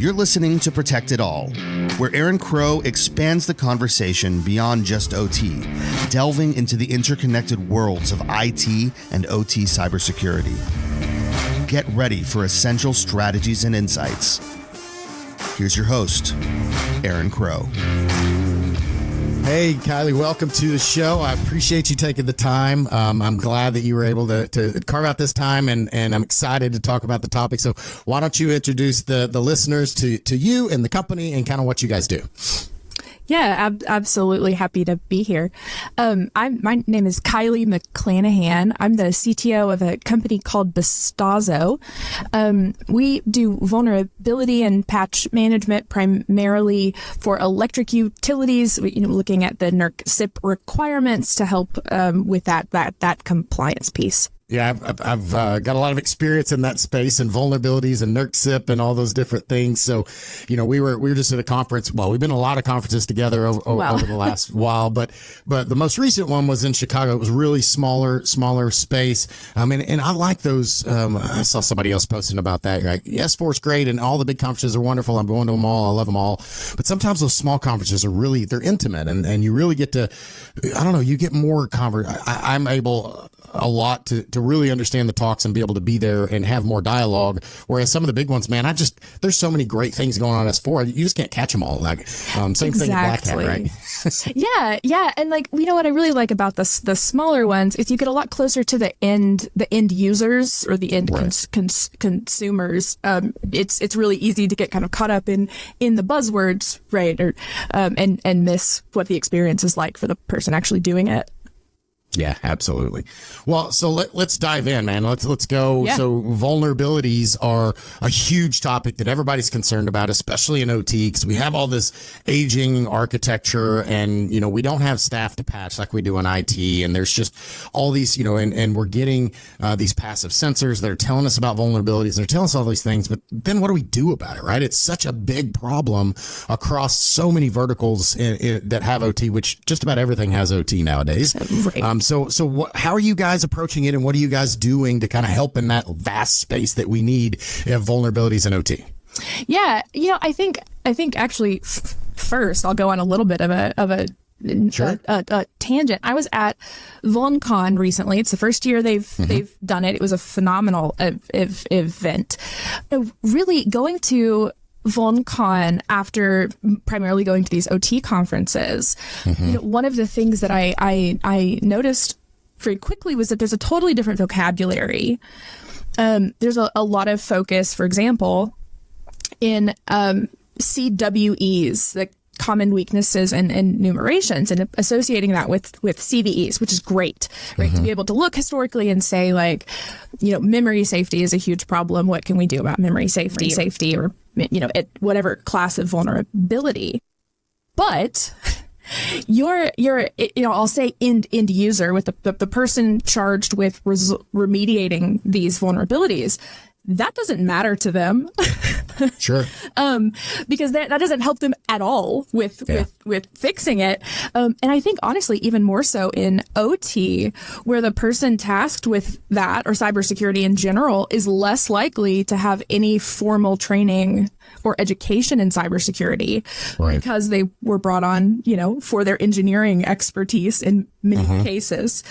You're listening to Protect It All, where Aaron Crow expands the conversation beyond just OT, delving into the interconnected worlds of IT and OT cybersecurity. Get ready for essential strategies and insights. Here's your host, Aaron Crow. Hey, Kylie, welcome to the show. I appreciate you taking the time. I'm glad that you were able to carve out this time, and I'm excited to talk about the topic. So why don't you introduce the listeners to you and the company and kind of what you guys do? Yeah, absolutely happy to be here. My name is Kylie McClanahan. I'm the CTO of a company called Bestazo. We do vulnerability and patch management primarily for electric utilities, looking at the NERC SIP requirements to help with that compliance piece. Yeah, I've got a lot of experience in that space and vulnerabilities and NERC SIP and all those different things. So, we were just at a conference. Well, we've been at a lot of conferences together over the last while, but the most recent one was in Chicago. It was really smaller space. And I like those. I saw somebody else posting about that. Right? S4 is great, and all the big conferences are wonderful. I'm going to them all. I love them all. But sometimes those small conferences they're intimate, and you really get to, you get more I'm able a lot to really understand the talks and be able to be there and have more dialogue. Whereas some of the big ones, man, there's so many great things going on at S4. You just can't catch them all. Same thing at Black Hat, right? Yeah. And what I really like about the smaller ones is you get a lot closer to the end users or the end consumers. It's really easy to get kind of caught up in the buzzwords, right? Or, and miss what the experience is like for the person actually doing it. Yeah, absolutely. Well, so let's dive in, man. Let's go. Yeah. So vulnerabilities are a huge topic that everybody's concerned about, especially in OT, because we have all this aging architecture and, we don't have staff to patch like we do in IT. And there's just all these, and we're getting these passive sensors that are telling us about vulnerabilities. They're telling us all these things, but then what do we do about it, right? It's such a big problem across so many verticals that have OT, which just about everything has OT nowadays. Right. So how are you guys approaching it, and what are you guys doing to kind of help in that vast space that we need of vulnerabilities in OT? Yeah, I think actually first I'll go on a little bit of a tangent. I was at VulnCon recently. It's the first year they've done it. It was a phenomenal event. Really going to VulnCon after primarily going to these OT conferences, one of the things that I noticed very quickly was that there's a totally different vocabulary. There's a lot of focus, for example, in CWEs, the common weaknesses and enumerations, and associating that with CVEs, which is great, right? To be able to look historically and say, memory safety is a huge problem. What can we do about memory safety, or at whatever class of vulnerability? But you're I'll say end user, with the person charged with remediating these vulnerabilities. That doesn't matter to them. Sure. Because that doesn't help them at all with fixing it. And I think honestly, even more so in OT, where the person tasked with that, or cybersecurity in general, is less likely to have any formal training or education in cybersecurity, right, because they were brought on, for their engineering expertise in many cases.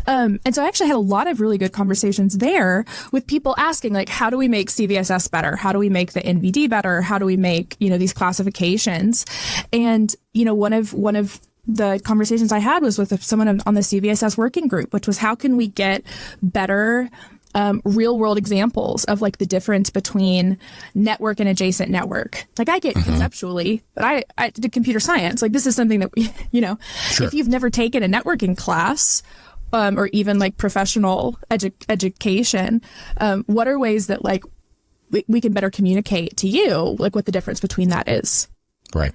And so I actually had a lot of really good conversations there with people asking, how do we make CVSS better? How do we make the NVD better? How do we make, these classifications? And, one of the conversations I had was with someone on the CVSS working group, which was how can we get better real world examples of the difference between network and adjacent network. I get conceptually, but I did computer science. This is something that Sure. If you've never taken a networking class, or even professional education, what are ways that we can better communicate to you what the difference between that is? Right.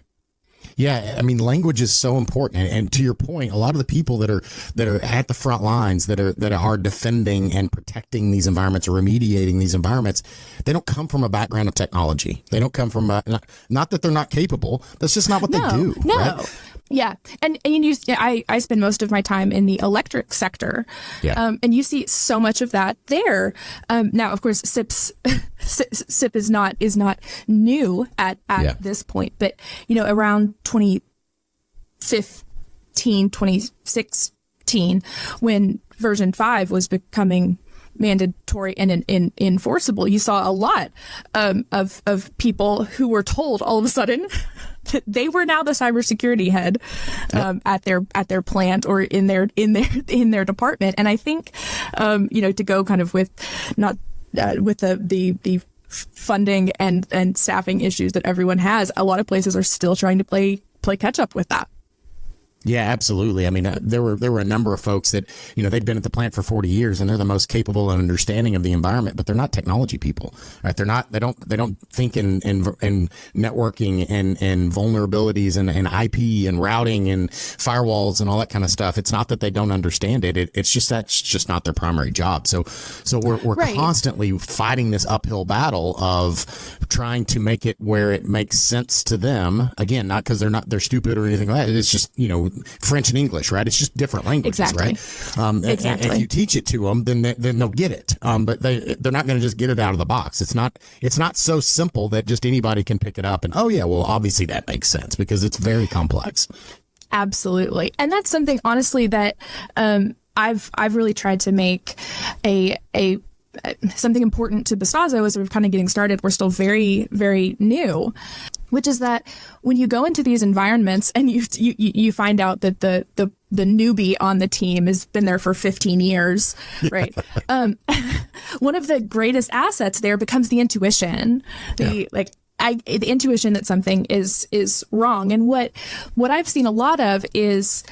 Yeah, language is so important, and to your point, a lot of the people that are at the front lines, that are defending and protecting these environments or remediating these environments, they don't come from a background of technology. They don't come from not that they're not capable. That's just not what they do. No. Right? Yeah. And I spend most of my time in the electric sector. Yeah. And you see so much of that there. Now, of course, SIP is not new at this point, but, around 2015, 2016, when version 5 was becoming mandatory and enforceable, you saw a lot of people who were told all of a sudden that they were now the cybersecurity head at their plant or in their department. And I think to go kind of with not with the funding and staffing issues that everyone has, a lot of places are still trying to play catch up with that. Yeah, absolutely. I mean, there were a number of folks that, they'd been at the plant for 40 years and they're the most capable and understanding of the environment, but they're not technology people, right? They don't think in networking and vulnerabilities and IP and routing and firewalls and all that kind of stuff. It's not that they don't understand it. It's just that's just not their primary job. So we're right. constantly fighting this uphill battle of trying to make it where it makes sense to them. Again, not because they're stupid or anything like that. It's just, French and English, right? It's just different languages, exactly. right? Exactly. And if you teach it to them, then they'll get it. But they're not going to just get it out of the box. It's not so simple that just anybody can pick it up and, oh yeah, well, obviously that makes sense, because it's very complex. Absolutely. And that's something, honestly, that I've really tried to make a something important to Bastazo as we're kind of getting started. We're still very, very new, which is that when you go into these environments and you find out that the newbie on the team has been there for 15 years, right? One of the greatest assets there becomes the intuition, the intuition that something is wrong. And what I've seen a lot of is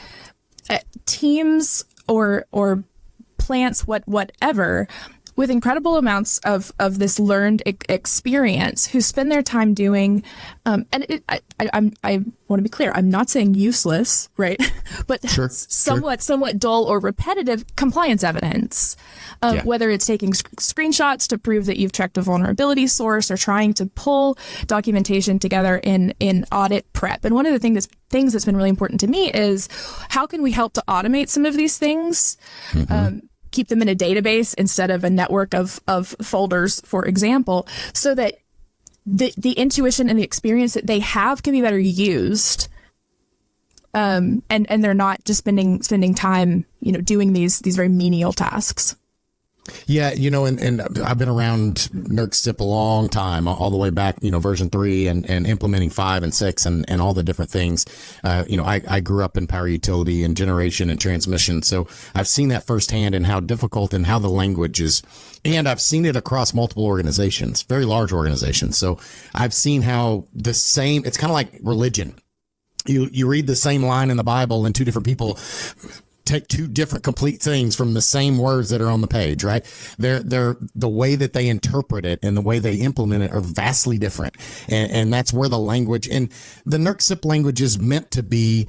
teams or plants, whatever, with incredible amounts of this learned experience, who spend their time doing, I want to be clear, I'm not saying useless, right? But sure. somewhat dull or repetitive compliance evidence, whether it's taking screenshots to prove that you've checked a vulnerability source or trying to pull documentation together in audit prep. And one of the things that's been really important to me is how can we help to automate some of these things? Mm-hmm. Keep them in a database instead of a network of folders, for example, so that the intuition and the experience that they have can be better used. And they're not just spending time, doing these very menial tasks. Yeah, and I've been around NERC a long time, all the way back, version 3 and implementing 5 and 6 and all the different things. I grew up in power utility and generation and transmission. So I've seen that firsthand and how difficult and how the language is. And I've seen it across multiple organizations, very large organizations. So I've seen how it's kind of like religion. You read the same line in the Bible and two different people take two different complete things from the same words that are on the page, right? They're the way that they interpret it and the way they implement it are vastly different. And that's where the language and the NERC language is meant to be,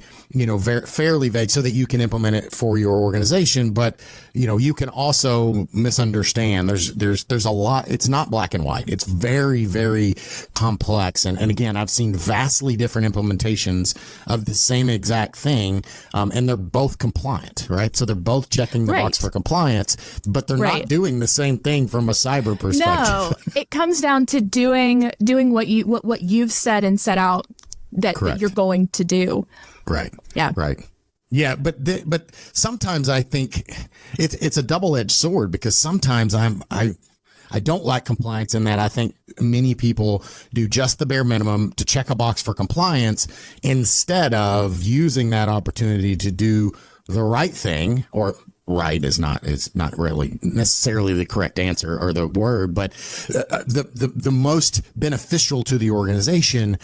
fairly vague so that you can implement it for your organization. But, you can also misunderstand. There's a lot. It's not black and white. It's very, very complex. And again, I've seen vastly different implementations of the same exact thing. And they're both compliant, right? So they're both checking the box for compliance, but they're not doing the same thing from a cyber perspective. No, it comes down to doing what you've said and set out that you're going to do. Right. Yeah. Right. Yeah, but sometimes I think it's a double-edged sword, because sometimes I don't like compliance in that I think many people do just the bare minimum to check a box for compliance instead of using that opportunity to do the right thing. Or right is not really necessarily the correct answer or the word, but the most beneficial to the organization,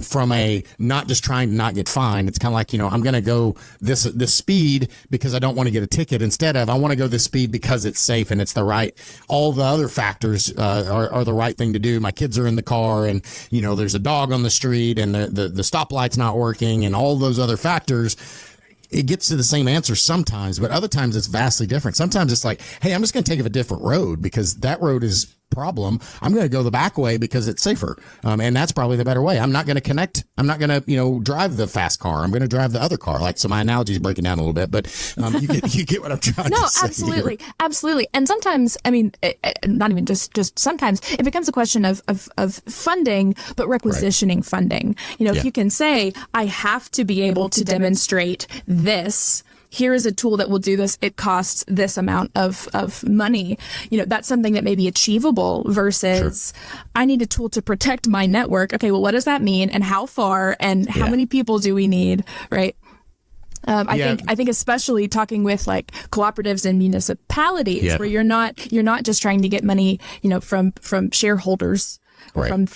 from a not just trying to not get fined. It's kind of like, I'm going to go this speed because I don't want to get a ticket, instead of I want to go this speed because it's safe and it's the right, all the other factors are the right thing to do. My kids are in the car and, there's a dog on the street and the stoplight's not working and all those other factors. It gets to the same answer sometimes, but other times it's vastly different. Sometimes it's like, hey, I'm just going to take a different road because that road is problem, I'm going to go the back way because it's safer. And that's probably the better way. I'm not going to connect. I'm not going to, drive the fast car. I'm going to drive the other car. So my analogy is breaking down a little bit, but you get what I'm trying to say. No, here. absolutely. And sometimes, not even just sometimes, it becomes a question of funding, but requisitioning funding. If you can say, I have to be able to demonstrate this. Here is a tool that will do this. It costs this amount of money. That's something that may be achievable versus I need a tool to protect my network. Okay, well, what does that mean? And how far? And how many people do we need? Right. I think especially talking with like cooperatives and municipalities where you're not just trying to get money, from shareholders. Right.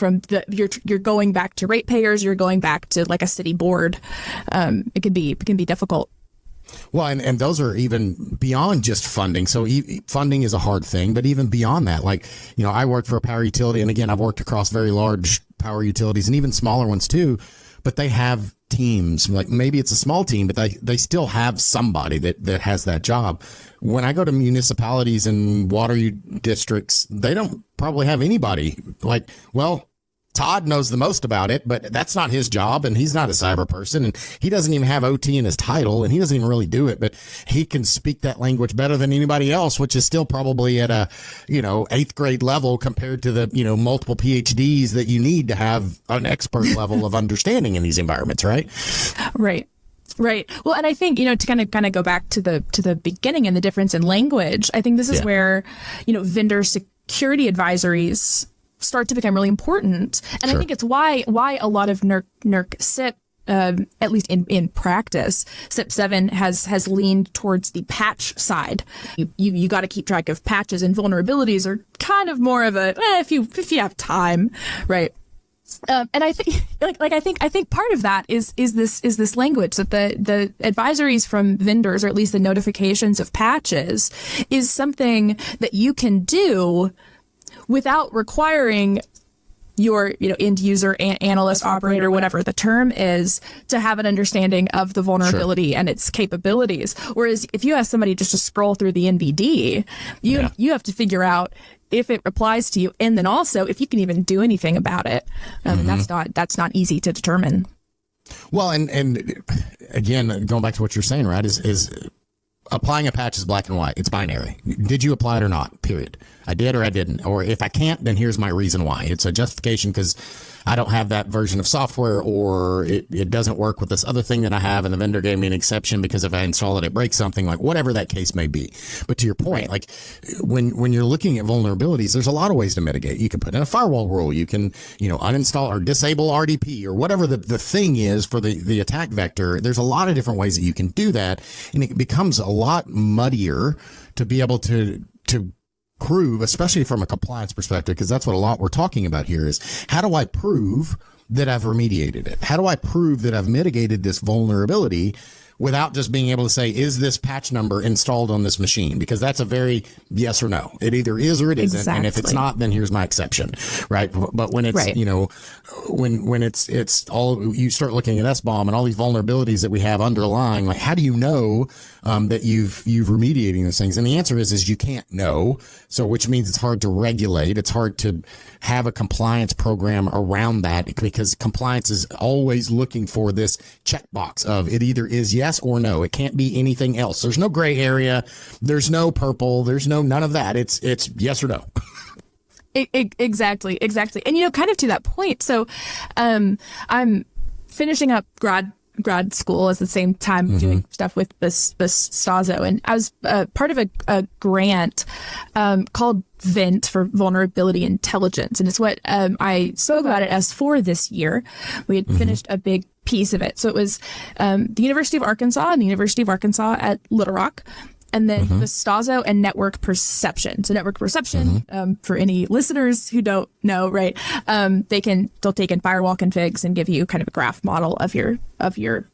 You're going back to ratepayers. You're going back to like a city board. It can be difficult. Well, and those are even beyond just funding. So funding is a hard thing, but even beyond that, I worked for a power utility. And again, I've worked across very large power utilities and even smaller ones too, but they have teams. Like maybe it's a small team, but they still have somebody that has that job. When I go to municipalities and water districts, they don't probably have anybody Todd knows the most about it, but that's not his job, and he's not a cyber person, and he doesn't even have OT in his title, and he doesn't even really do it, but he can speak that language better than anybody else, which is still probably at a, 8th grade level compared to the, multiple PhDs that you need to have an expert level of understanding in these environments, right? Right. Right. Well, and I think, to kind of go back to the beginning and the difference in language, I think this is where, vendor security advisories start to become really important. And I think it's why a lot of NERC SIP, at least in practice, SIP 7 has leaned towards the patch side. You got to keep track of patches, and vulnerabilities are kind of more of a if you have time, right? And I think I think part of that is this language that the advisories from vendors, or at least the notifications of patches, is something that you can do without requiring your, end user, analyst, operator, whatever the term is, to have an understanding of the vulnerability and its capabilities. Whereas if you ask somebody just to scroll through the NVD, you have to figure out if it applies to you, and then also if you can even do anything about it. That's not easy to determine. Well, and again, going back to what you're saying, right, is applying a patch is black and white. It's binary. Did you apply it or not? Period. I did or I didn't. Or if I can't, then here's my reason why. It's a justification because I don't have that version of software, or it doesn't work with this other thing that I have, and the vendor gave me an exception because if I install it, it breaks something, whatever that case may be. But to your point, when you're looking at vulnerabilities, there's a lot of ways to mitigate. You can put in a firewall rule. You can, uninstall or disable RDP or whatever the thing is for the attack vector. There's a lot of different ways that you can do that. And it becomes a lot muddier to be able to prove, especially from a compliance perspective, because that's what a lot we're talking about here is how do I prove that I've remediated it? How do I prove that I've mitigated this vulnerability without just being able to say, is this patch number installed on this machine? Because that's a very yes or no. It either is or it isn't. Exactly. And if it's not, then here's my exception, right? But when it's, when it's all, you start looking at SBOM and all these vulnerabilities that we have underlying, how do you know that you've remediating those things? And the answer is you can't know. So which means it's hard to regulate. It's hard to have a compliance program around that, because compliance is always looking for this checkbox of it either is yes or no. It can't be anything else. There's no gray area. There's no purple. There's none of that. It's yes or no. Exactly. And, kind of to that point. So, I'm finishing up grad school at the same time doing stuff with this Stazo. And I was part of a grant called VINT for Vulnerability Intelligence. And it's what I spoke about at S4 this year. We had finished a big piece of it. So it was the University of Arkansas and the University of Arkansas at Little Rock. And then the Stazo and Network Perception. So Network Perception, for any listeners who don't know, right? They'll take in firewall configs and give you kind of a graph model of your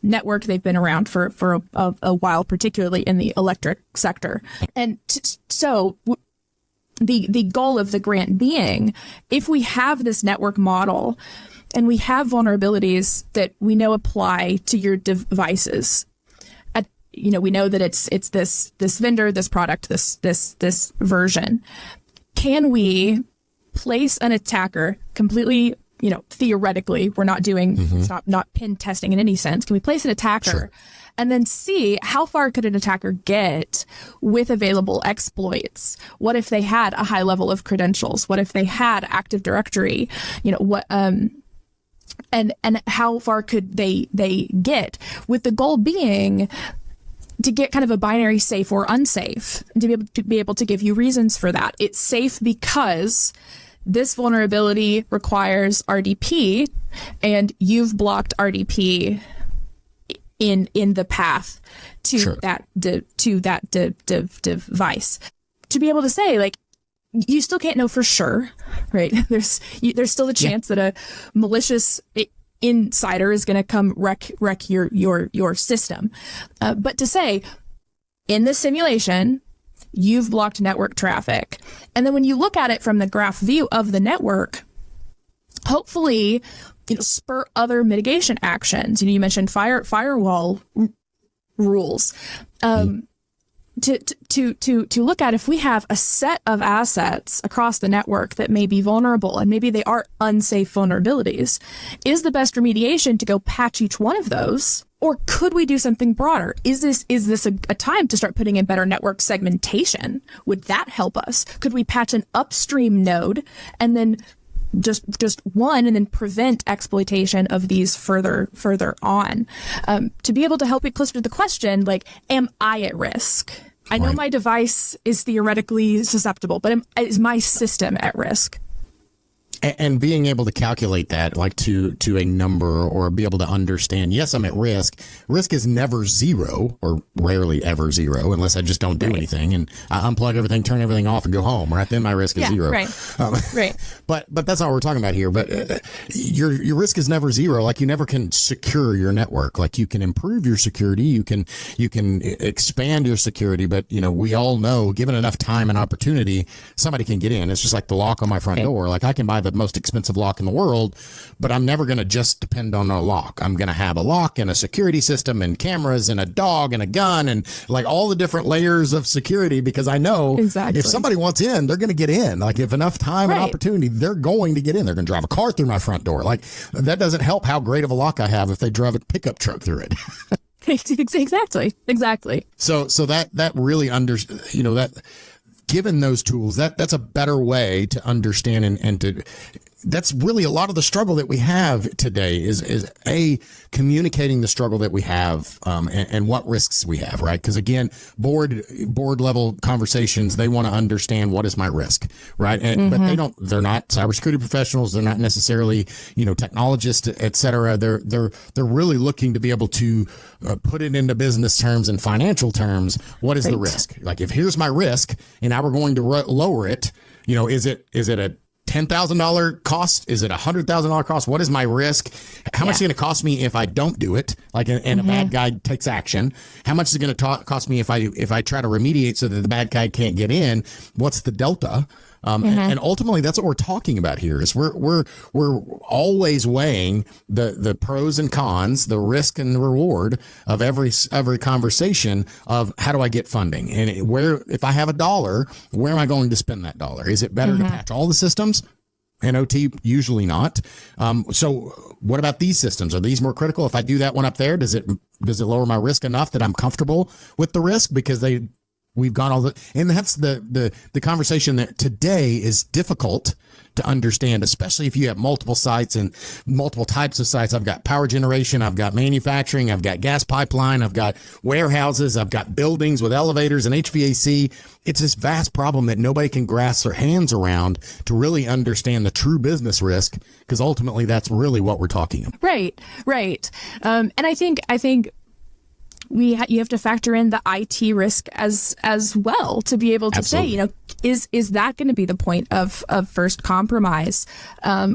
network. They've been around for a while, particularly in the electric sector. And so the goal of the grant being, if we have this network model and we have vulnerabilities that we know apply to your devices, we know that it's this vendor, this product, this version. Can we place an attacker completely, theoretically, we're not doing, it's not pen testing in any sense. Can we place an attacker and then see how far could an attacker get with available exploits? What if they had a high level of credentials? What if they had Active Directory? And how far could they get, with the goal being to get kind of a binary safe or unsafe, and to be able to give you reasons for that. It's safe because this vulnerability requires RDP, and you've blocked RDP in the path to that device. To be able to say, like, you still can't know for sure, right? There's still the chance that a malicious insider is going to come wreck your system. But to say, in this simulation, you've blocked network traffic. And then when you look at it from the graph view of the network, hopefully, spur other mitigation actions. You mentioned firewall rules. To look at, if we have a set of assets across the network that may be vulnerable, and maybe they are unsafe vulnerabilities, is the best remediation to go patch each one of those? Or could we do something broader? Is this a time to start putting in better network segmentation? Would that help us? Could we patch an upstream node and then just one, and then prevent exploitation of these further on, to be able to help you closer to the question, like, am I at risk? I know my device is theoretically susceptible, but is my system at risk? And being able to calculate that, like to a number, or be able to understand, yes, I'm at risk. Risk is never zero, or rarely ever zero, unless I just don't do anything and I unplug everything, turn everything off, and go home. Right then, my risk is zero. Right. But that's not what we're talking about here. But your risk is never zero. Like, you never can secure your network. Like, you can improve your security, you can expand your security. But we all know, given enough time and opportunity, somebody can get in. It's just like the lock on my front door. Like, I can buy the most expensive lock in the world, but I'm never going to just depend on a lock. I'm going to have a lock and a security system and cameras and a dog and a gun and like all the different layers of security, because I know if somebody wants in, they're going to get in. Like, if enough time and opportunity, they're going to get in. They're going to drive a car through my front door. Like, that doesn't help how great of a lock I have if they drive a pickup truck through it. Exactly. So that really that, given those tools, that's a better way to understand and to, that's really a lot of the struggle that we have today is communicating the struggle that we have, and what risks we have, right? Because again, board level conversations, they want to understand, what is my risk, right? And but they're not cybersecurity professionals, they're not necessarily technologists, et cetera. They're really looking to be able to put it into business terms and financial terms. What is the risk? Like, if here's my risk and now we're going to lower it, is it a $10,000 cost? Is it a $100,000 cost? What is my risk? How much is it going to cost me if I don't do it? Like, and a bad guy takes action. How much is it going to cost me if I try to remediate so that the bad guy can't get in? What's the delta? And ultimately, that's what we're talking about here. Is we're always weighing the pros and cons, the risk and the reward of every conversation of, how do I get funding, and if I have $1, where am I going to spend that dollar? Is it better to patch all the systems? And OT, usually not. So what about these systems? Are these more critical? If I do that one up there, does it lower my risk enough that I'm comfortable with the risk? Because we've gone and that's the conversation that today is difficult to understand, especially if you have multiple sites and multiple types of sites. I've got power generation, I've got manufacturing, I've got gas pipeline, I've got warehouses, I've got buildings with elevators and HVAC. It's this vast problem that nobody can grasp their hands around to really understand the true business risk, because ultimately that's really what we're talking about. Right. And I think you have to factor in the IT risk as well, to be able to say, is that going to be the point of first compromise,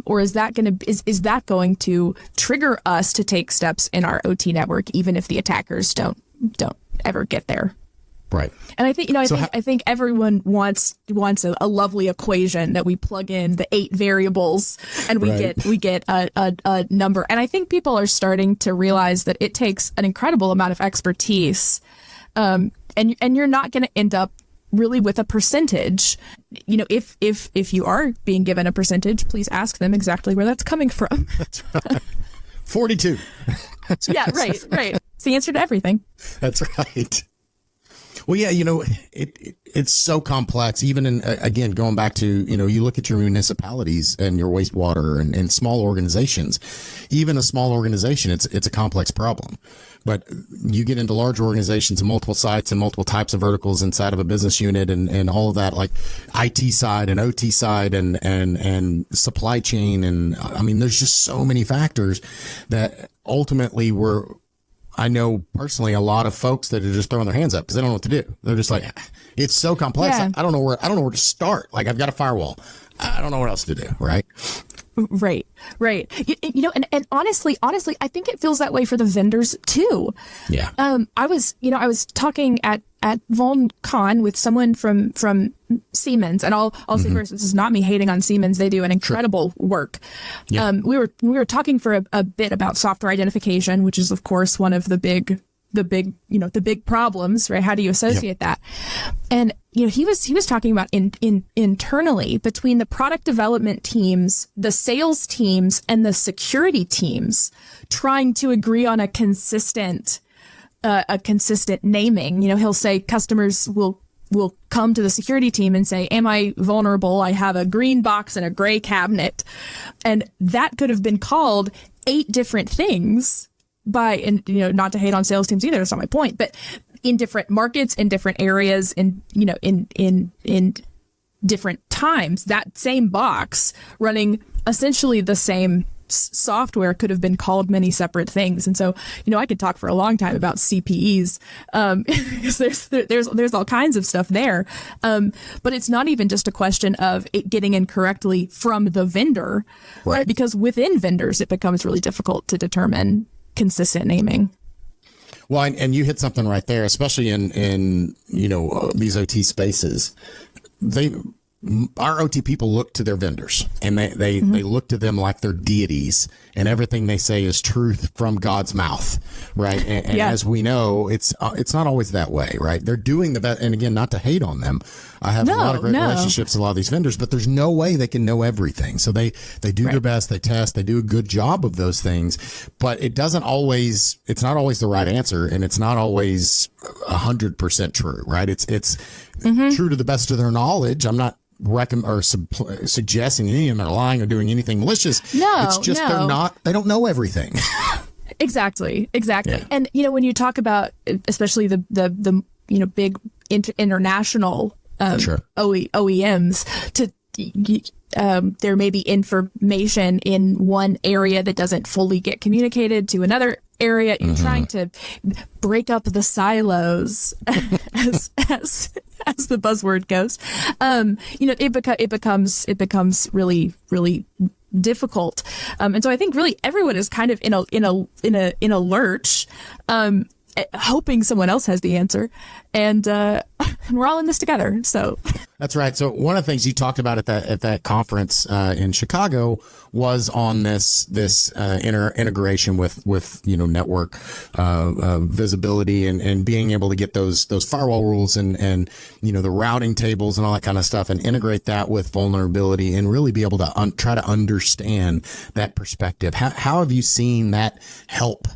or is that going to trigger us to take steps in our OT network, even if the attackers don't ever get there? Right. And I think, I think everyone wants a lovely equation that we plug in the 8 variables and we get a number. And I think people are starting to realize that it takes an incredible amount of expertise. And you're not going to end up really with a percentage. You know, if you are being given a percentage, please ask them exactly where that's coming from. That's right. 42. Yeah, right. It's the answer to everything. That's right. Well, yeah, you know, it's so complex. Even in, again, going back to, you know, you look at your municipalities and your wastewater and small organizations. Even a small organization, it's a complex problem. But you get into large organizations and multiple sites and multiple types of verticals inside of a business unit and all of that, like IT side and OT side and supply chain. And I mean, there's just so many factors that ultimately I know personally a lot of folks that are just throwing their hands up because they don't know what to do. They're just like, it's so complex. Yeah. I don't know where to start. Like, I've got a firewall. I don't know what else to do. Right. Right. You know, and honestly, I think it feels that way for the vendors too. Yeah. I was talking at VulnCon with someone from Siemens, and I'll say first, this is not me hating on Siemens. They do an incredible work. Yeah. We were talking for a bit about software identification, which is of course one of the big problems, right? How do you associate that? And, you know, he was talking about internally between the product development teams, the sales teams, and the security teams trying to agree on a consistent naming. You know, he'll say customers will come to the security team and say, am I vulnerable? I have a green box and a gray cabinet. And that could have been called 8 different things and, you know, not to hate on sales teams either, that's not my point, but in different markets, in different areas, in different times, that same box running essentially the same software could have been called many separate things. And so, you know, I could talk for a long time about CPEs, because there's all kinds of stuff there. But it's not even just a question of it getting in correctly from the vendor, right? Because within vendors, it becomes really difficult to determine consistent naming. Well, and you hit something right there, especially in you know, these OT spaces. Our OT people look to their vendors, and they look to them like they're deities, and everything they say is truth from God's mouth, right? And yeah. As we know, it's not always that way, right? They're doing the best, and again, not to hate on them. I have a lot of great relationships with a lot of these vendors, but there's no way they can know everything. So they do their best, they test, they do a good job of those things, but it's not always the right answer, and it's not always 100% true, right? It's true to the best of their knowledge. I'm not suggesting any of them are lying or doing anything malicious. No, it's just they don't know everything. Exactly. Yeah. And, you know, when you talk about, especially the you know, big international OEMs, there may be information in one area that doesn't fully get communicated to another area. You're trying to break up the silos, as the buzzword goes. You know, it becomes really, really difficult. And so I think really everyone is kind of in a lurch, hoping someone else has the answer, and we're all in this together. So that's right. So one of the things you talked about at that conference in Chicago was on this integration with you know, network visibility and being able to get those firewall rules and you know, the routing tables and all that kind of stuff, and integrate that with vulnerability and really be able to try to understand that perspective. How have you seen that help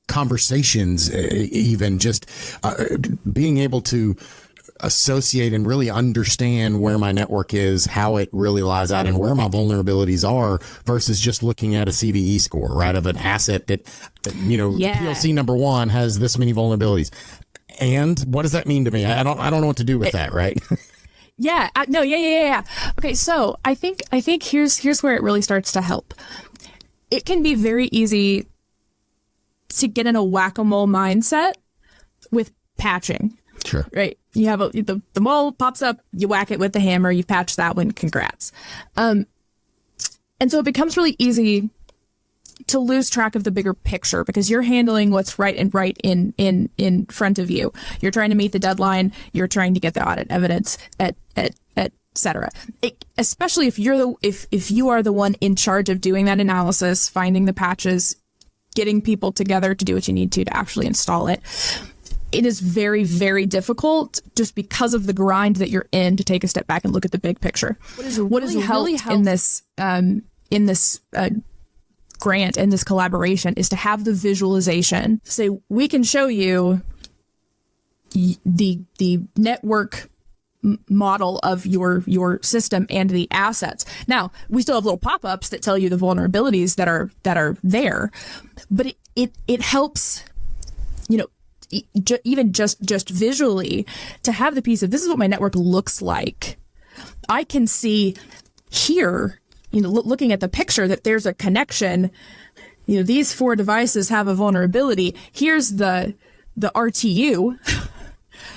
conversations, even just being able to associate and really understand where my network is, how it really lies out, and where my vulnerabilities are, versus just looking at a CVE score, right, of an asset that you know, PLC number 1 has this many vulnerabilities. And what does that mean to me? I don't know what to do with that, right? Yeah. Okay, so I think here's where it really starts to help. It can be very easy to get in a whack-a-mole mindset with patching. Sure. Right. You have the mole pops up, you whack it with the hammer, you patch that one, congrats. And so it becomes really easy to lose track of the bigger picture because you're handling what's right in front of you. You're trying to meet the deadline, you're trying to get the audit evidence, et cetera. Especially if you are the one in charge of doing that analysis, finding the patches, getting people together to do what you need to actually install it. it is very, very difficult just because of the grind that you're in to take a step back and look at the big picture. What has helped in this grant and this collaboration is to have the visualization. Say, we can show you the network model of your system and the assets. Now, we still have little pop-ups that tell you the vulnerabilities that are there, but it helps, even just visually, to have the piece of, this is what my network looks like. I can see here, looking at the picture, that there's a connection. These 4 devices have a vulnerability. Here's the RTU.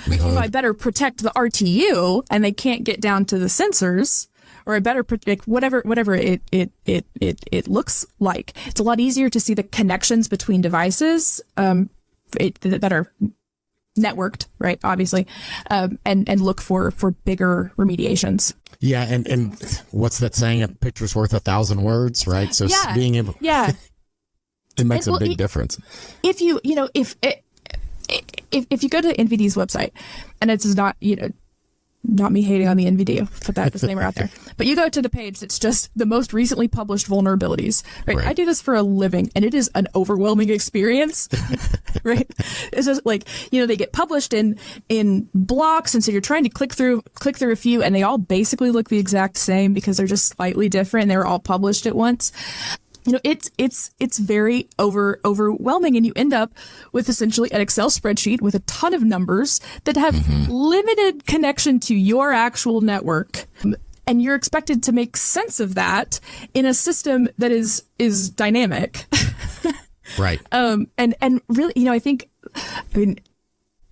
If I better protect the RTU and they can't get down to the sensors, or I better predict whatever it looks like. It's a lot easier to see the connections between devices that are networked, right? Obviously, and look for bigger remediations. Yeah, and what's that saying? A picture's worth 1,000 words, right? So being able, it makes a big difference. If you if you go to NVD's website, and it's not not me hating on the NVD, I'll put that disclaimer out there, but you go to the page that's just the most recently published vulnerabilities, right? I do this for a living, and it is an overwhelming experience, right? It's just like, they get published in blocks, and so you're trying to click through a few, and they all basically look the exact same because they're just slightly different, and they're all published at once. It's very overwhelming, and you end up with essentially an Excel spreadsheet with a ton of numbers that have limited connection to your actual network. And you're expected to make sense of that in a system that is dynamic. Right. And really, I think,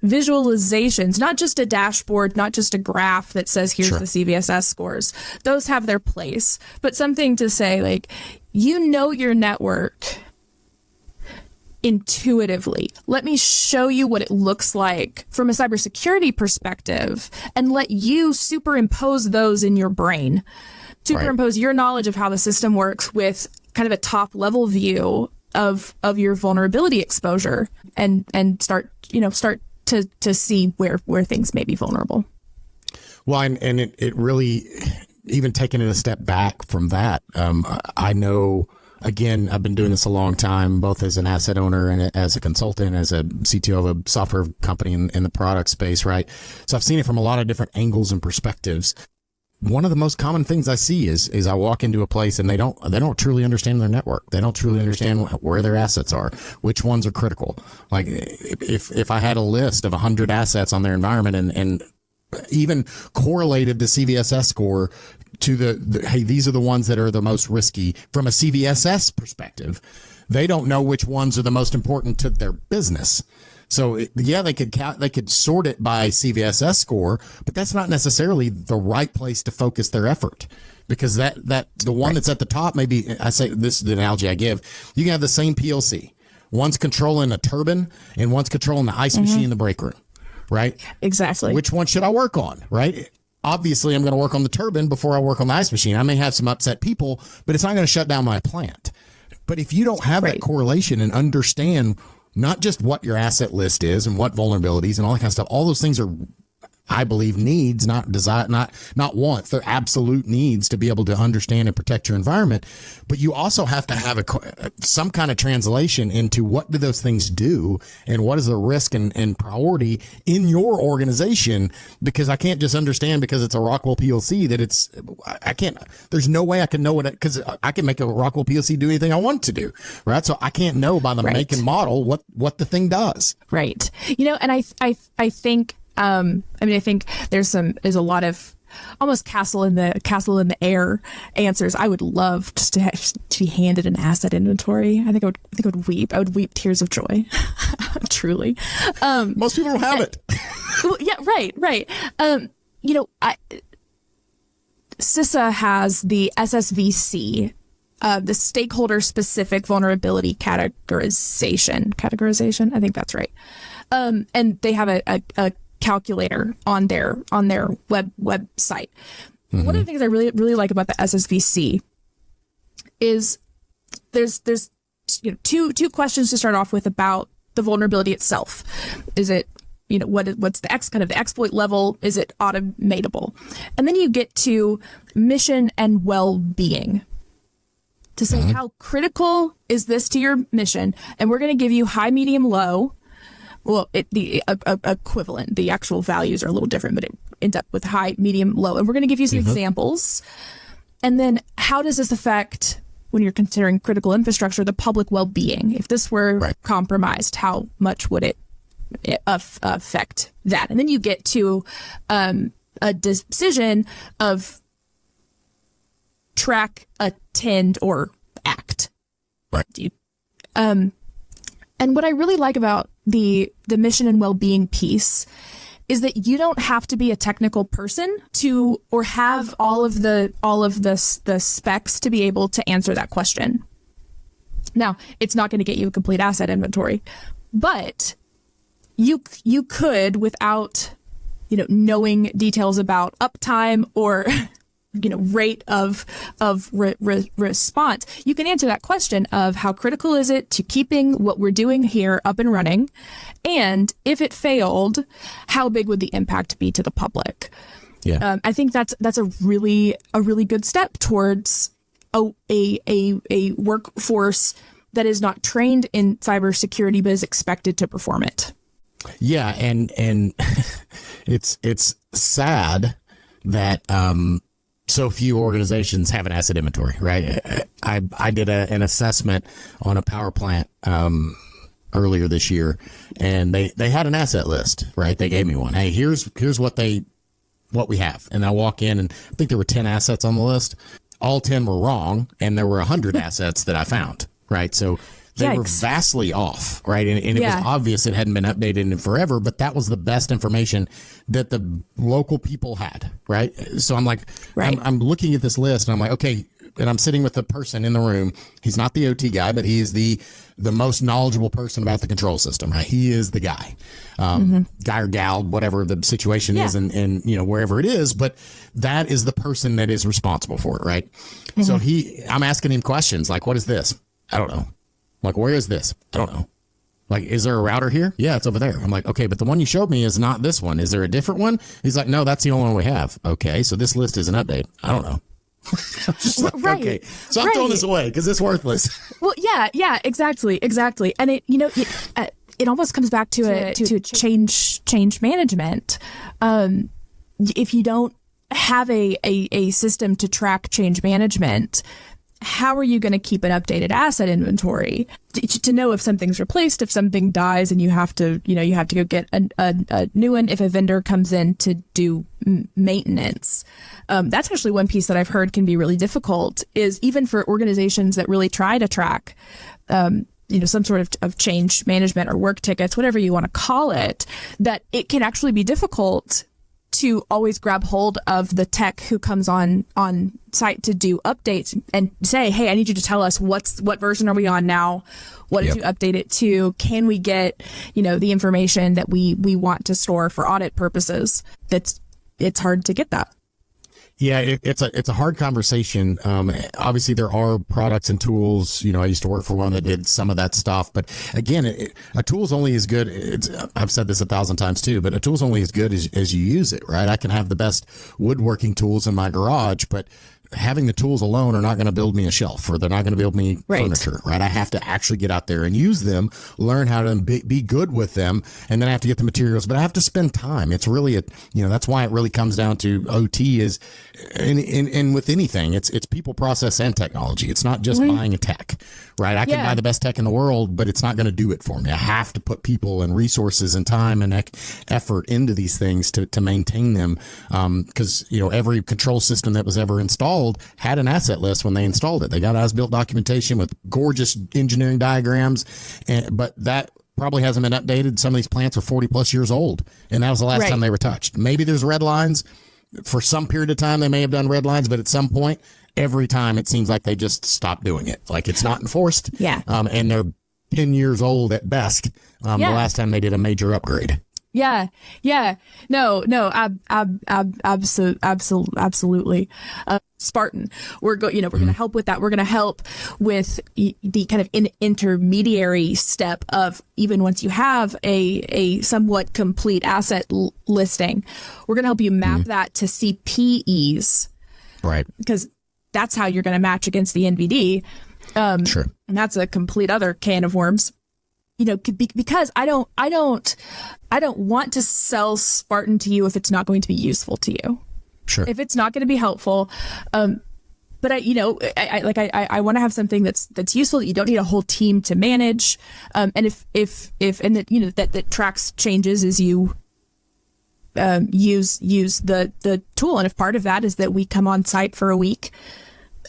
visualizations, not just a dashboard, not just a graph that says here's the CVSS scores. Those have their place, but something to say like, your network intuitively. Let me show you what it looks like from a cybersecurity perspective, and let you superimpose those in your brain. Superimpose your knowledge of how the system works with kind of a top level view of your vulnerability exposure, and start to see where things may be vulnerable. Well, and it really, even taking it a step back from that, I know, again, I've been doing this a long time, both as an asset owner and as a consultant, as a CTO of a software company in the product space, right? So I've seen it from a lot of different angles and perspectives. One of the most common things I see is I walk into a place and they don't truly understand their network. They don't truly understand where their assets are, which ones are critical. Like if I had a list of 100 assets on their environment and even correlated the CVSS score to hey, these are the ones that are the most risky from a CVSS perspective, they don't know which ones are the most important to their business. So they could sort it by CVSS score, but that's not necessarily the right place to focus their effort, because the one that's at the top, maybe, I say, this is the analogy I give, you can have the same PLC. One's controlling a turbine and one's controlling the ice machine in the break room, right? Exactly. Which one should I work on, right? Obviously, I'm going to work on the turbine before I work on the ice machine. I may have some upset people, but it's not going to shut down my plant. But if you don't have that correlation and understand not just what your asset list is and what vulnerabilities and all that kind of stuff, all those things are, I believe, needs, not desire, not wants. They're absolute needs to be able to understand and protect your environment. But you also have to have some kind of translation into what do those things do and what is the risk and priority in your organization. Because I can't just understand because it's a Rockwell PLC that I can't, there's no way I can know because I can make a Rockwell PLC do anything I want to do, right? So I can't know by the make and model what the thing does. Right. And I think, I think there's a lot of almost castle in the air answers. I would love just to be handed an asset inventory. I think I would weep. I would weep tears of joy. Truly. Most people don't have it. Yeah. Right. CISA has the SSVC, the stakeholder specific vulnerability categorization. I think that's right. And they have a calculator on their website. Mm-hmm. One of the things I really like about the SSVC is there's two questions to start off with about the vulnerability itself. Is it what's the kind of the exploit level? Is it automatable? And then you get to mission and well-being, to say how critical is this to your mission? And we're going to give you high, medium, low. Well, the equivalent, the actual values are a little different, but it ends up with high, medium, low. And we're going to give you some examples. And then how does this affect, when you're considering critical infrastructure, the public well-being? If this were compromised, how much would it affect that? And then you get to a decision of track, attend, or act. Right. And what I really like about the mission and well-being piece is that you don't have to be a technical person to, or have all of the specs to be able to answer that question. Now, it's not going to get you a complete asset inventory, but you could, without knowing details about uptime or rate of response, you can answer that question of how critical is it to keeping what we're doing here up and running, and if it failed, how big would the impact be to the public? Yeah, I think that's a really good step towards a workforce that is not trained in cybersecurity but is expected to perform it. Yeah, and it's sad that so few organizations have an asset inventory, right? I did an assessment on a power plant earlier this year, and they had an asset list, right? They gave me one. Hey, here's what we have. And I walk in, and I think there were 10 assets on the list. All 10 were wrong, and there were 100 assets that I found, right? So they were vastly off, right? And it was obvious it hadn't been updated in forever, but that was the best information that the local people had, right? So I'm like, I'm looking at this list, and I'm like, okay, and I'm sitting with the person in the room. He's not the OT guy, but he is the most knowledgeable person about the control system, right? He is the guy, guy or gal, whatever the situation is, and wherever it is. But that is the person that is responsible for it, right? So I'm asking him questions like, "What is this? I don't know." I'm like, "Where is this? I don't know." Like, "Is there a router here?" "Yeah, it's over there." I'm like, "Okay, but the one you showed me is not this one. Is there a different one?" He's like, "No, that's the only one we have." "Okay, so this list is an update." "I don't know." Like, okay, so I'm throwing this away because it's worthless. Well, yeah, exactly, and it almost comes back to change management. If you don't have a system to track change management, how are you going to keep an updated asset inventory to know if something's replaced, if something dies, and you have to go get a new one if a vendor comes in to do maintenance? That's actually one piece that I've heard can be really difficult, is even for organizations that really try to track some sort of change management or work tickets, whatever you want to call it, that it can actually be difficult to always grab hold of the tech who comes on site to do updates and say, "Hey, I need you to tell us what version are we on now? What did you update it to? Can we get, the information that we want to store for audit purposes?" It's hard to get that. Yeah, it's a hard conversation. Obviously, there are products and tools. I used to work for one that did some of that stuff. But again, a tool's only as good. I've said this 1,000 times too, but a tool's only as good as you use it, right? I can have the best woodworking tools in my garage, but having the tools alone are not going to build me a shelf, or they're not going to build me furniture, right? I have to actually get out there and use them, learn how to be good with them, and then I have to get the materials, but I have to spend time. It's really that's why it really comes down to OT is, and with anything, it's people, process, and technology. It's not just buying a tech, right? I can buy the best tech in the world, but it's not going to do it for me. I have to put people and resources and time and effort into these things to maintain them. Because, every control system that was ever installed had an asset list when they installed it. They got as-built documentation with gorgeous engineering diagrams, but that probably hasn't been updated. Some of these plants are 40 plus years old, and that was the last time they were touched. Maybe there's red lines. For some period of time, they may have done red lines, but at some point, every time it seems like they just stopped doing it. Like, it's not enforced. Yeah. And they're 10 years old at best. The last time they did a major upgrade. Yeah. No, absolutely. Spartan. We're going to help with that. We're going to help with the kind of intermediary step of, even once you have a somewhat complete asset listing, we're going to help you map that to CPEs. Right. Because that's how you're going to match against the NVD. Sure. And that's a complete other can of worms. Because I don't want to sell Spartan to you if it's not going to be useful to you. Sure. If it's not going to be helpful. But I want to have something that's useful, that you don't need a whole team to manage. And that tracks changes as you use the tool. And if part of that is that we come on site for a week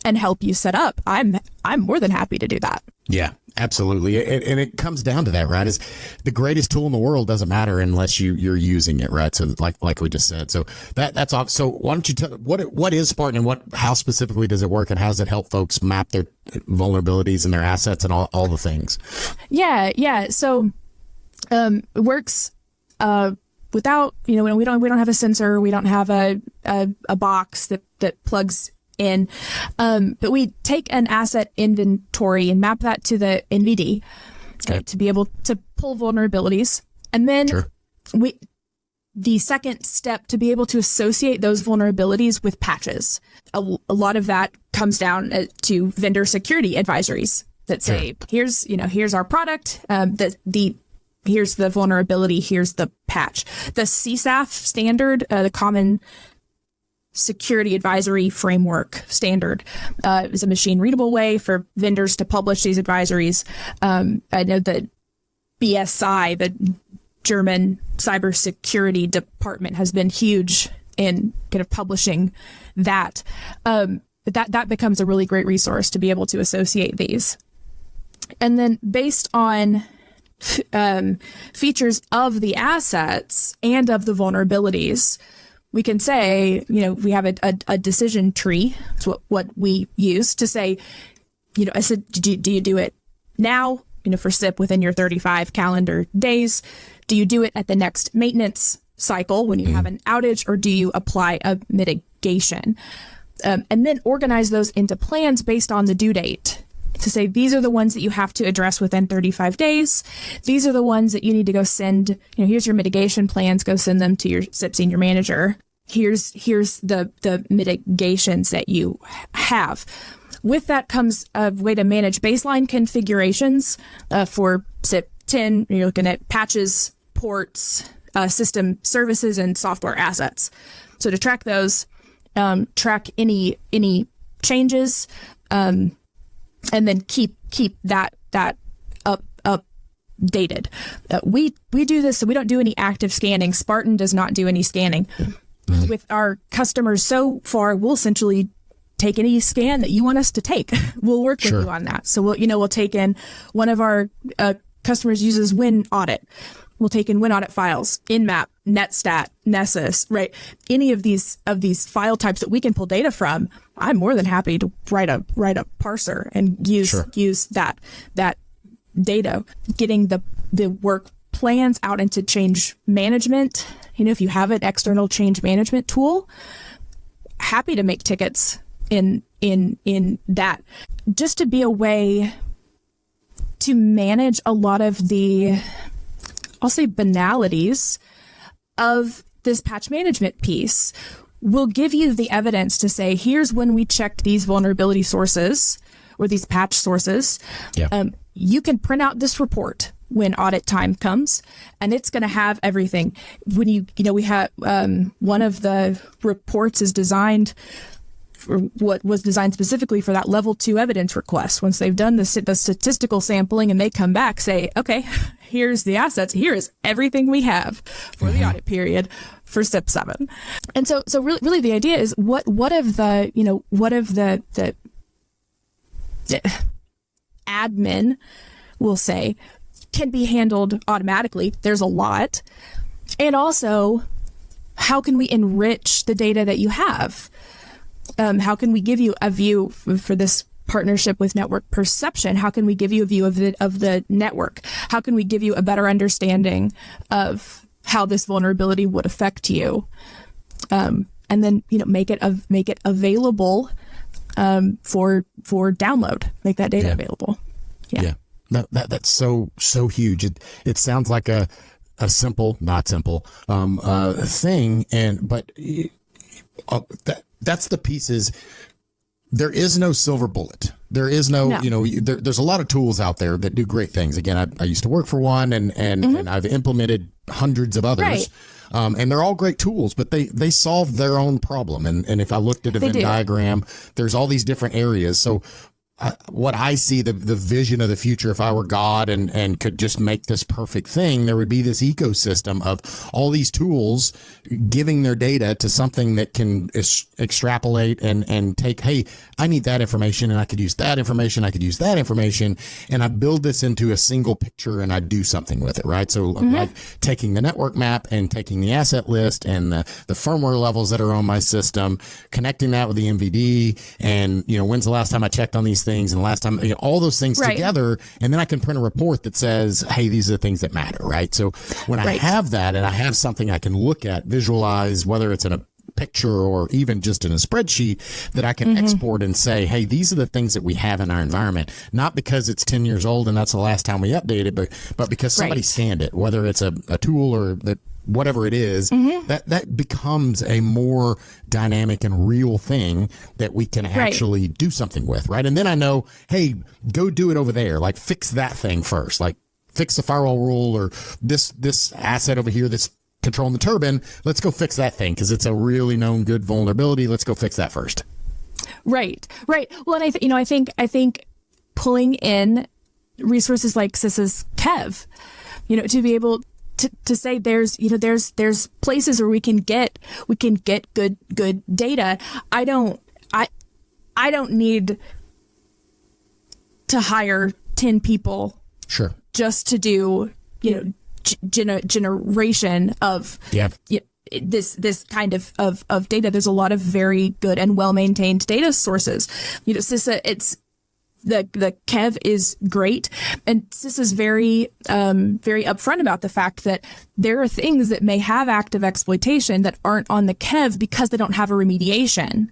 and help you set up, I'm more than happy to do that. Yeah, absolutely. And it comes down to that, right? Is the greatest tool in the world doesn't matter unless you're using it, right? So like we just said. So that's off. So why don't you tell what is Spartan and how specifically does it work, and how does it help folks map their vulnerabilities and their assets and all the things? Yeah. So it works without, we don't have a sensor, we don't have a box that plugs in, but we take an asset inventory and map that to the NVD to be able to pull vulnerabilities. And then the second step, to be able to associate those vulnerabilities with patches. A lot of that comes down to vendor security advisories that say, here's our product, here's the vulnerability, here's the patch. The CSAF standard, the Common Security Advisory Framework standard, is a machine readable way for vendors to publish these advisories. I know that BSI, the German cybersecurity department, has been huge in kind of publishing that. But that becomes a really great resource to be able to associate these. And then based on features of the assets and of the vulnerabilities, we can say, we have a decision tree. It's what we use to say, I said, do you do it now, for SIP within your 35 calendar days? Do you do it at the next maintenance cycle when you have an outage, or do you apply a mitigation? And then organize those into plans based on the due date, to say, these are the ones that you have to address within 35 days. These are the ones that you need to go send, here's your mitigation plans, go send them to your SIP senior manager. Here's the mitigations that you have. With that comes a way to manage baseline configurations for SIP 10. You're looking at patches, ports, system services, and software assets. So to track those, track any changes, and then keep that updated. We do this, so we don't do any active scanning. Spartan does not do any scanning. With our customers so far, we'll essentially take any scan that you want us to take. We'll work with you on that. So we'll take in, one of our customers uses Win Audit. We'll take in Win Audit files, Nmap, Netstat, Nessus, right? Any of these file types that we can pull data from, I'm more than happy to write a parser and use that data. Getting the work plans out into change management. If you have an external change management tool, happy to make tickets in that, just to be a way to manage a lot of the, I'll say, banalities of this patch management piece. We'll give you the evidence to say, here's when we checked these vulnerability sources or these patch sources. You can print out this report when audit time comes, and it's going to have everything. When we have one of the reports is designed for what was designed specifically for that level 2 evidence request. Once they've done the statistical sampling and they come back, say, okay, here's the assets. Here is everything we have for the audit period for SIP 7. And so really the idea is what of the admin will say can be handled automatically. There's a lot. And also, how can we enrich the data that you have? How can we give you a view for this partnership with Network Perception? How can we give you a view of the network? How can we give you a better understanding of how this vulnerability would affect you? And then make it available for download, make that data available. Yeah. That's so huge. It sounds like a simple, not simple, thing. But that's the pieces. There is no silver bullet. There is no. There's a lot of tools out there that do great things. Again, I used to work for one, and I've implemented hundreds of others. Right. And they're all great tools, but they solve their own problem. And if I looked at a Venn diagram, there's all these different areas. So what I see, the vision of the future, if I were God and could just make this perfect thing, there would be this ecosystem of all these tools giving their data to something that can extrapolate and take, hey, I need that information and I could use that information. I could use that information. And I build this into a single picture and I do something with it, right? So like taking the network map and taking the asset list and the firmware levels that are on my system, connecting that with the MVD and, when's the last time I checked on these things and the last time, all those things together. And then I can print a report that says, hey, these are the things that matter, right? So when I have that and I have something I can look at, visualize, whether it's in a picture or even just in a spreadsheet that I can export and say, hey, these are the things that we have in our environment, not because it's 10 years old and that's the last time we update it, but because somebody scanned it, whether it's a tool or that whatever it is, that becomes a more dynamic and real thing that we can actually do something with, right? And then I know, hey, go do it over there. Like fix that thing first. Like fix the firewall rule or this asset over here that's controlling the turbine. Let's go fix that thing because it's a really known good vulnerability. Let's go fix that first. Right. Well, and I think pulling in resources like CISA's KEV, to be able to say there's places where we can get good data. I don't need to hire 10 people just to do generation of this kind of data. There's a lot of very good and well maintained data sources. CISA, it's the KEV is great, and CISA is very upfront about the fact that there are things that may have active exploitation that aren't on the KEV because they don't have a remediation.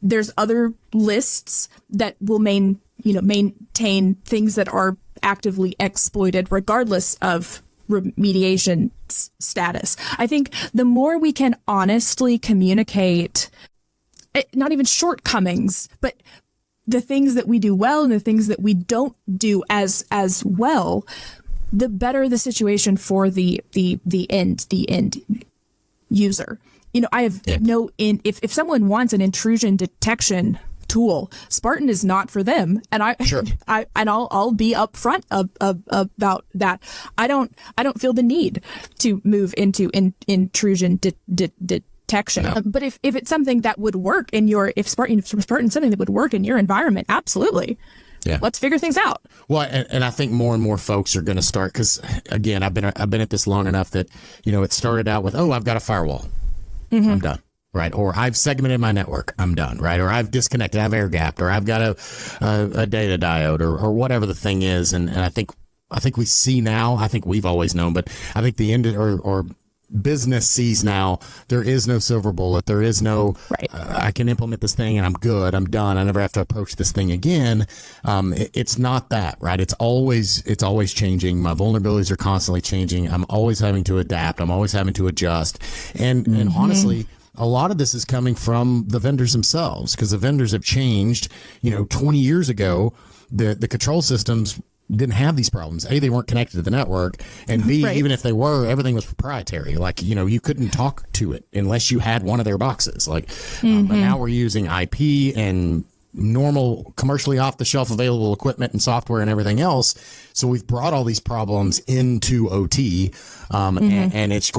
There's other lists that will maintain things that are actively exploited regardless of remediation status. I think the more we can honestly communicate, not even shortcomings, but the things that we do well and the things that we don't do as well, the better the situation for the end user. I have if someone wants an intrusion detection tool, Spartan is not for them, and I'll be upfront about that. I don't feel the need to move into intrusion detection. No. But if it's something that would work in if Spartan something that would work in your environment, absolutely. Yeah. Let's figure things out. Well, and I think more and more folks are going to start, because again, I've been at this long enough that, it started out with, I've got a firewall. I'm done. Right. Or I've segmented my network. I'm done. Right. Or I've disconnected. I've air gapped, or I've got a data diode or whatever the thing is. And I think we see now, I think we've always known, but I think the end or business sees now there is no silver bullet. There is no, I can implement this thing and I'm good. I'm done. I never have to approach this thing again. It's not that, right? It's always changing. My vulnerabilities are constantly changing. I'm always having to adapt. I'm always having to adjust. And honestly, a lot of this is coming from the vendors themselves, because the vendors have changed. 20 years ago, the control systems didn't have these problems. A, they weren't connected to the network, and B, even if they were, everything was proprietary. Like, you couldn't talk to it unless you had one of their boxes. Like, but now we're using IP and normal commercially off the shelf available equipment and software and everything else. So we've brought all these problems into OT, and it's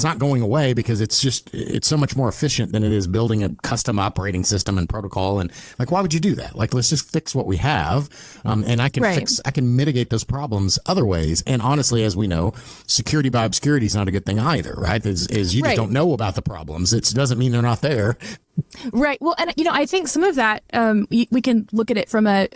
not going away, because it's so much more efficient than it is building a custom operating system and protocol. And like, why would you do that? Like, let's just fix what we have. And I can mitigate those problems other ways. And honestly, as we know, security by obscurity is not a good thing either, right? Is you just don't know about the problems. It doesn't mean they're not there. Right. Well, and I think some of that we can look at it from a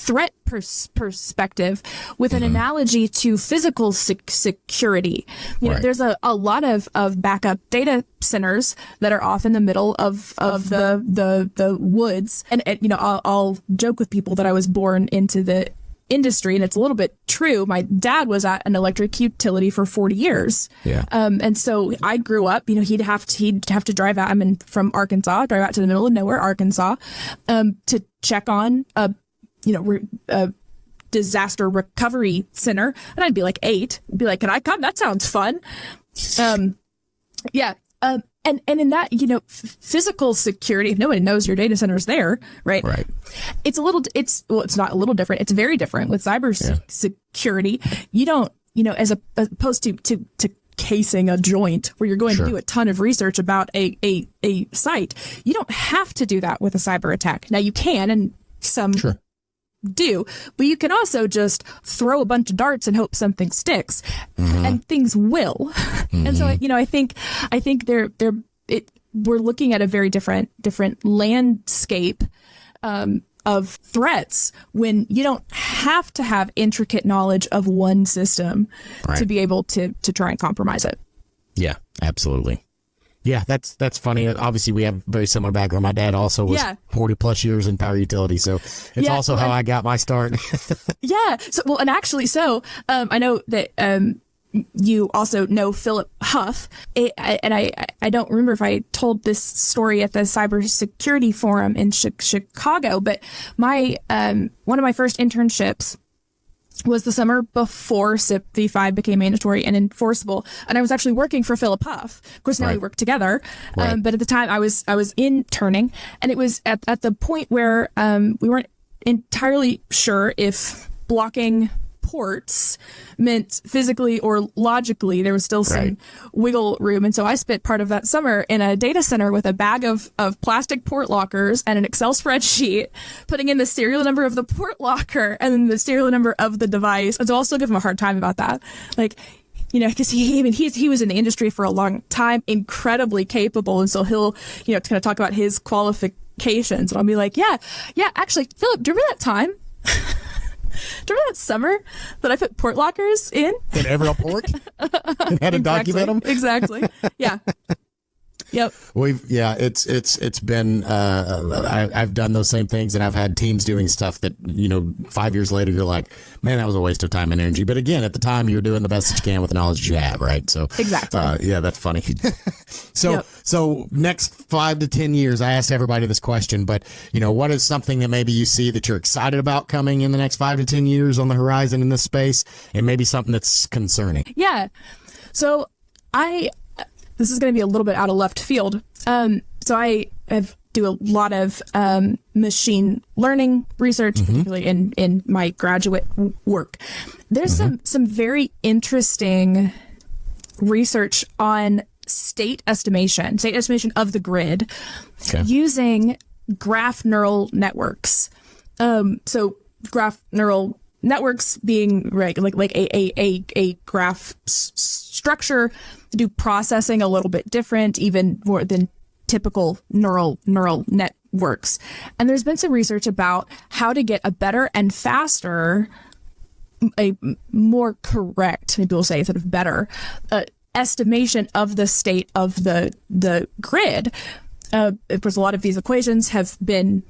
threat perspective with an analogy to physical security. You know, there's a lot of backup data centers that are off in the middle of the woods. And you know, I'll joke with people that I was born into the industry, and it's a little bit true. My dad was at an electric utility for 40 years. Yeah. And so I grew up, you know, he'd have to drive out. I'm from Arkansas, drive out to the middle of nowhere, Arkansas, to check on a disaster recovery center. And I'd be like 8, be like, can I come? That sounds fun. Yeah. And in that, you know, physical security, if nobody knows your data center is there, right? Right. It's not a little different. It's very different with cyber security. You don't, you know, as opposed to casing a joint where you're going to do a ton of research about a site. You don't have to do that with a cyber attack. Now you can, and some do, but you can also just throw a bunch of darts and hope something sticks, and things will. And so, you know, I think we're looking at a very different landscape of threats when you don't have to have intricate knowledge of one system to be able to try and compromise it. Yeah, absolutely. Yeah, that's funny. Obviously, we have a very similar background. My dad also was 40 plus years in power utility, so it's also how I got my start. Yeah. So, well, and actually, I know that you also know Philip Huff, and I don't remember if I told this story at the cybersecurity forum in Chicago, but my one of my first internships was the summer before SIP v5 became mandatory and enforceable. And I was actually working for Philip Huff. Of course, now we work together. But at the time I was interning, and it was at the point where we weren't entirely sure if blocking ports meant physically or logically. There was still some wiggle room. And so I spent part of that summer in a data center with a bag of plastic port lockers and an Excel spreadsheet, putting in the serial number of the port locker and then the serial number of the device. And so I'll still give him a hard time about that. Like, you know, because he was in the industry for a long time, incredibly capable. And so he'll, you know, kind of talk about his qualifications. And I'll be like, yeah, actually, Philip, do you remember that time? Do you remember that summer that I put port lockers in every port and had to document them? Exactly. Yeah. Yep. It's been, I've done those same things, and I've had teams doing stuff that, you know, 5 years later, you're like, man, that was a waste of time and energy. But again, at the time, you're doing the best that you can with the knowledge you have, right? So exactly. Yeah, that's funny. So next 5 to 10 years, I asked everybody this question, but, you know, what is something that maybe you see that you're excited about coming in the next 5 to 10 years on the horizon in this space, and maybe something that's concerning? Yeah. So this is going to be a little bit out of left field. So I do a lot of machine learning research, particularly in my graduate work. There's some very interesting research on state estimation of the grid using graph neural networks. So graph neural networks being like a graph structure, do processing a little bit different, even more than typical neural networks. And there's been some research about how to get a better and faster, a more correct, maybe we'll say sort of better, estimation of the state of the grid. Of course, a lot of these equations have been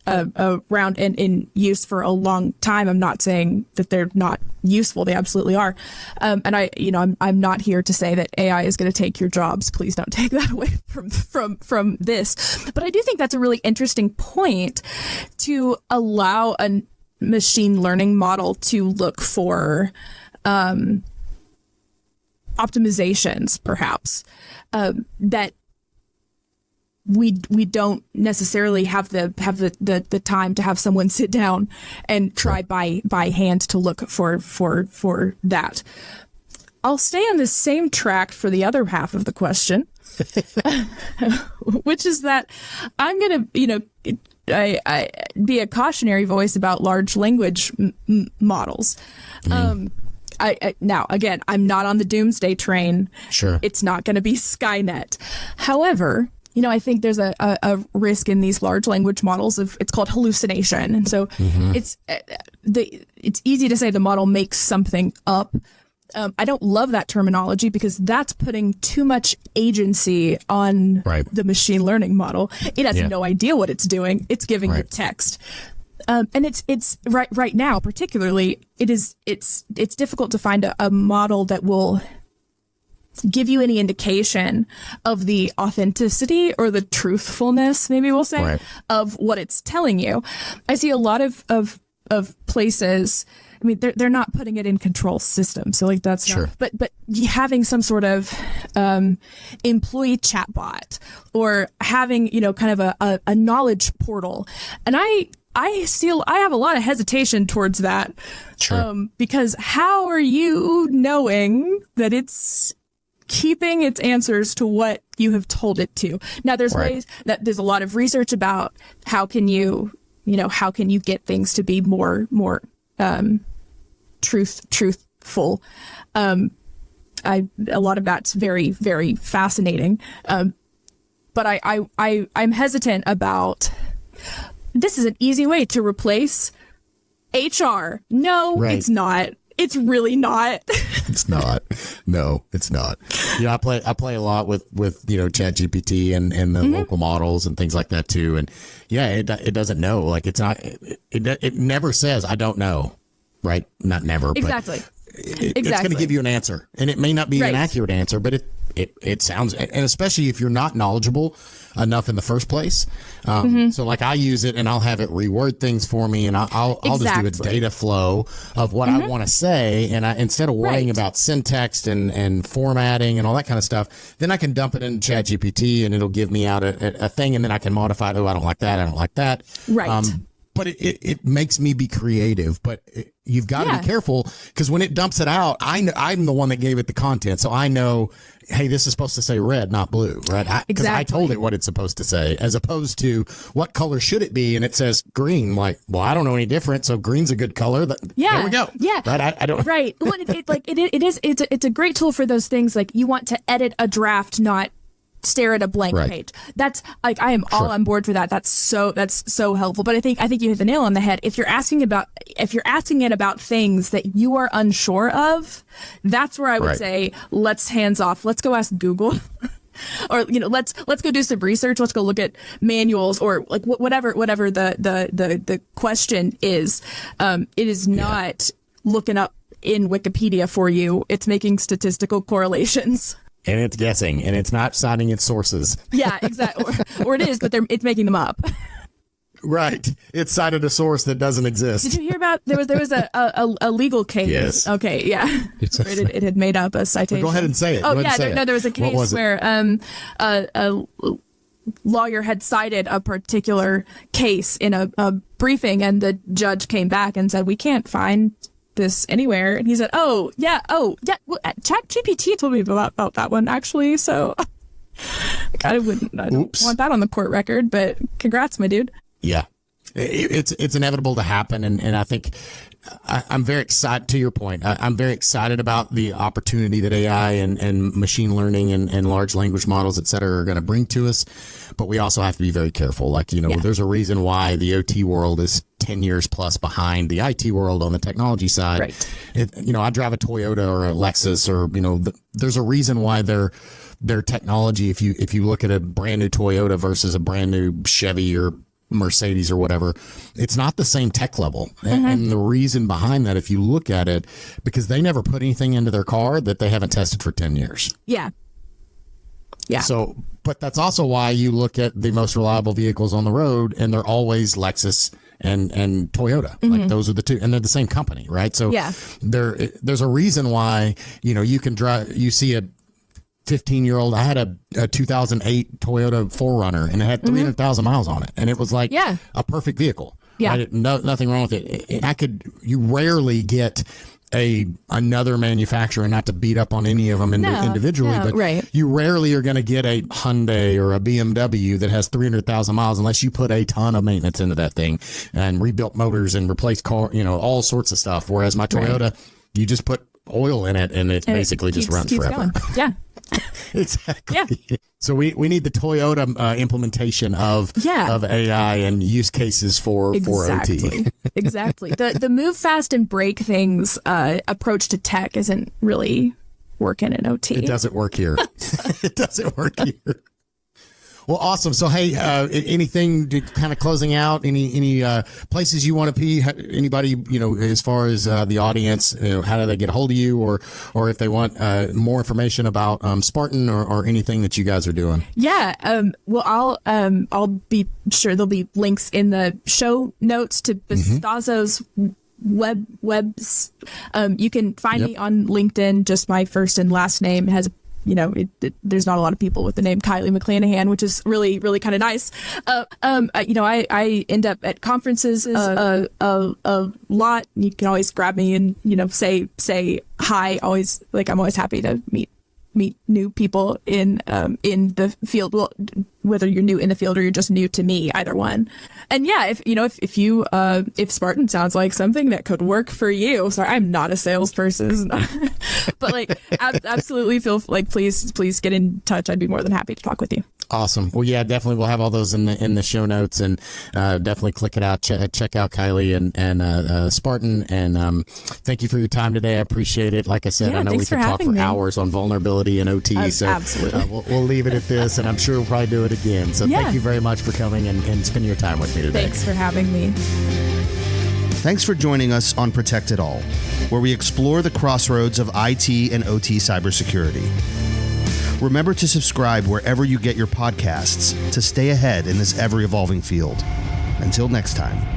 around and in use for a long time. I'm not saying that they're not useful. They absolutely are. And I'm not here to say that AI is going to take your jobs. Please don't take that away from this. But I do think that's a really interesting point, to allow a machine learning model to look for optimizations, perhaps, that we don't necessarily have the time to have someone sit down and try by hand to look for that. I'll stay on the same track for the other half of the question, which is that I'm going to, I be a cautionary voice about large language models. Now, again, I'm not on the doomsday train. Sure. It's not going to be Skynet. However, I think there's a risk in these large language models of, it's called hallucination. And so it's easy to say the model makes something up. I don't love that terminology because that's putting too much agency on the machine learning model. It has no idea what it's doing. It's giving you text. And it's right now, particularly, it's difficult to find a model that will give you any indication of the authenticity or the truthfulness, maybe we'll say, of what it's telling you. I see a lot of places. I mean, they're not putting it in control systems, so like that's not, but having some sort of employee chatbot or having kind of a knowledge portal, and I have a lot of hesitation towards that, because how are you knowing that it's keeping its answers to what you have told it to? Now, there's ways that there's a lot of research about how can you get things to be more truthful. A lot of that's very, very fascinating. But I'm hesitant about, this is an easy way to replace HR. No, it's not. It's really not. It's not. No, it's not. I play a lot with ChatGPT and the local models and things like that too. And it doesn't know. Like it's not. It never says I don't know. Right? Not never. Exactly. But it's going to give you an answer, and it may not be an accurate answer, but it sounds. And especially if you're not knowledgeable enough in the first place. So like I use it and I'll have it reword things for me, and I'll just do a data flow of what I want to say, and instead of worrying about syntax and formatting and all that kind of stuff, then I can dump it in ChatGPT and it'll give me out a thing, and then I can modify it. Oh, I don't like that. I don't like that. Right. But it makes me be creative. But you've got to be careful, because when it dumps it out, I'm the one that gave it the content, so I know, hey, this is supposed to say red, not blue, right? Because I told it what it's supposed to say, as opposed to what color should it be, and it says green. Like, well, I don't know any different, so green's a good color. There we go. Yeah, right. I don't. Right. Well, it's a great tool for those things. Like you want to edit a draft, not stare at a blank page. That's like, I am all on board for that. That's so helpful. But I think you hit the nail on the head. If you're asking it about things that you are unsure of, that's where I would say, let's hands off. Let's go ask Google. Or let's go do some research. Let's go look at manuals, or like whatever the question is. It is not looking up in Wikipedia for you. It's making statistical correlations. And it's guessing, and it's not citing its sources. Yeah, exactly. Or it is, but it's making them up. Right. It cited a source that doesn't exist. Did you hear about there was a legal case? Yes. Okay. Yeah. It had made up a citation. Well, go ahead and say it. Oh yeah. There was a case where a lawyer had cited a particular case in a briefing, and the judge came back and said, "We can't find this anywhere." And he said, oh yeah, well, ChatGPT told me about that one, actually, so I don't want that on the court record, but congrats, my dude. Yeah, it's inevitable to happen, and I think I'm very excited. To your point, I'm very excited about the opportunity that AI and machine learning and large language models, et cetera, are going to bring to us. But we also have to be very careful. Like, there's a reason why the OT world is 10 years plus behind the IT world on the technology side. Right. I drive a Toyota or a Lexus, or, there's a reason why their technology, if you look at a brand new Toyota versus a brand new Chevy or Mercedes or whatever, it's not the same tech level. And the reason behind that, if you look at it, because they never put anything into their car that they haven't tested for 10 years. Yeah. Yeah. So, but that's also why you look at the most reliable vehicles on the road, and they're always Lexus and Toyota. Like, those are the two, and they're the same company, right? So there's a reason why, you can drive, you see a 15-year-old. I had a 2008 Toyota 4Runner, and it had 300,000 miles on it, and it was like a perfect vehicle. Yeah, right? Nothing wrong with it. You rarely get another manufacturer, not to beat up on any of them individually, but you rarely are going to get a Hyundai or a BMW that has 300,000 miles unless you put a ton of maintenance into that thing and rebuilt motors and replaced all sorts of stuff. Whereas my Toyota, you just put oil in it and it basically just runs forever. Going. Yeah. Exactly. Yeah. So we need the Toyota implementation of AI and use cases for OT. Exactly. The move fast and break things approach to tech isn't really working in OT. It doesn't work here. It doesn't work here. Well, awesome. So, hey, anything to kind of closing out? Any places you want to be? Anybody, as far as the audience, how do they get a hold of you, or if they want more information about Spartan or anything that you guys are doing? Yeah. Well, I'll be sure there'll be links in the show notes to Vistazo's webs. You can find me on LinkedIn. Just my first and last name. It has there's not a lot of people with the name Kylie McClanahan, which is really, really kind of nice. I end up at conferences a lot. You can always grab me and, say hi. Always, I'm always happy to meet new people in the field. Well, whether you're new in the field or you're just new to me, either one. And yeah, if Spartan sounds like something that could work for you, sorry, I'm not a salesperson, but absolutely feel please get in touch. I'd be more than happy to talk with you. Awesome. Well, yeah, definitely. We'll have all those in the show notes, and definitely click it out. Check out Kylie and Spartan. And thank you for your time today. I appreciate it. Like I said, I know we could talk for hours on vulnerability and OT. So absolutely. We'll leave it at this, and I'm sure we'll probably do it again. So thank you very much for coming and spending your time with me today. Thanks for having me. Thanks for joining us on Protect It All, where we explore the crossroads of IT and OT cybersecurity. Remember to subscribe wherever you get your podcasts to stay ahead in this ever-evolving field. Until next time.